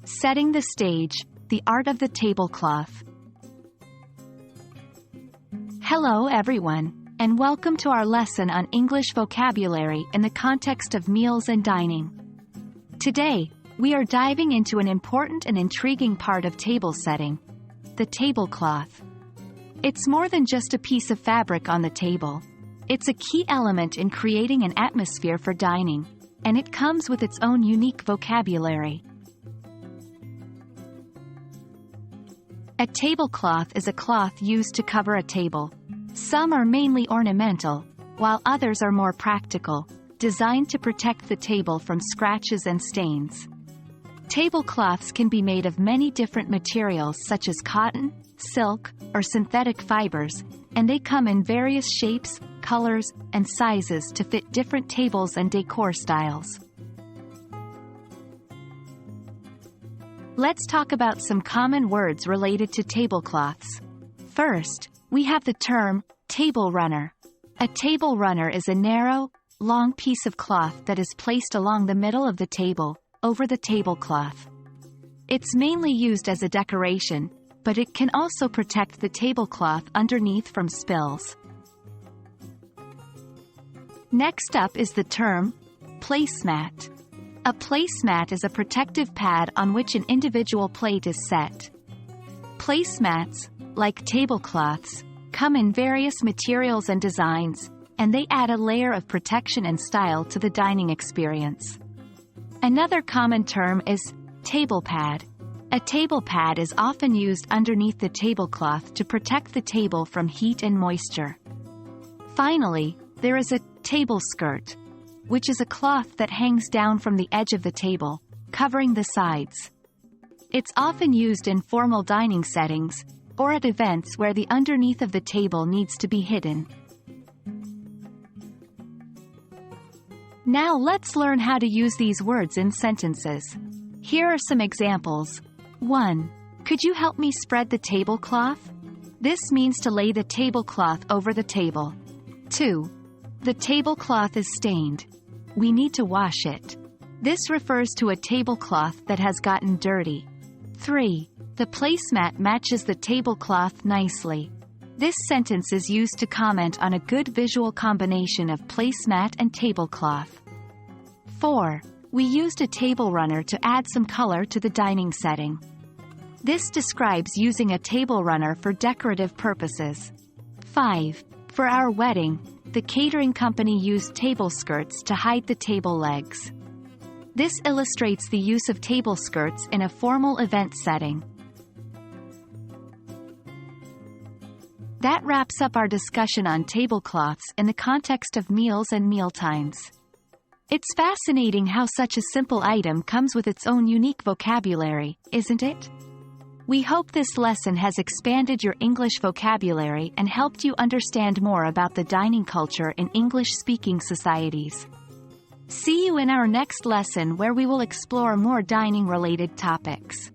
Setting the stage, the art of the tablecloth. Hello everyone, and welcome to our lesson on English vocabulary in the context of meals and dining. Today, we are diving into an important and intriguing part of table setting, the tablecloth. It's more than just a piece of fabric on the table. It's a key element in creating an atmosphere for dining, and it comes with its own unique vocabulary. A tablecloth is a cloth used to cover a table. Some are mainly ornamental, while others are more practical, designed to protect the table from scratches and stains. Tablecloths can be made of many different materials such as cotton, silk, or synthetic fibers, and they come in various shapes, colors, and sizes to fit different tables and decor styles. Let's talk about some common words related to tablecloths. First, we have the term table runner. A table runner is a narrow, long piece of cloth that is placed along the middle of the table, over the tablecloth. It's mainly used as a decoration, but it can also protect the tablecloth underneath from spills. Next up is the term placemat. A placemat is a protective pad on which an individual plate is set. Placemats, like tablecloths, come in various materials and designs, and they add a layer of protection and style to the dining experience. Another common term is table pad. A table pad is often used underneath the tablecloth to protect the table from heat and moisture. Finally, there is a table skirt, which is a cloth that hangs down from the edge of the table, covering the sides. It's often used in formal dining settings, or at events where the underneath of the table needs to be hidden. Now let's learn how to use these words in sentences. Here are some examples. 1. Could you help me spread the tablecloth? This means to lay the tablecloth over the table. 2. The tablecloth is stained. We need to wash it. This refers to a tablecloth that has gotten dirty. 3. The placemat matches the tablecloth nicely. This sentence is used to comment on a good visual combination of placemat and tablecloth. 4. We used a table runner to add some color to the dining setting. This describes using a table runner for decorative purposes. 5. For our wedding, the catering company used table skirts to hide the table legs. This illustrates the use of table skirts in a formal event setting. That wraps up our discussion on tablecloths in the context of meals and mealtimes. It's fascinating how such a simple item comes with its own unique vocabulary, isn't it? We hope this lesson has expanded your English vocabulary and helped you understand more about the dining culture in English-speaking societies. See you in our next lesson where we will explore more dining-related topics.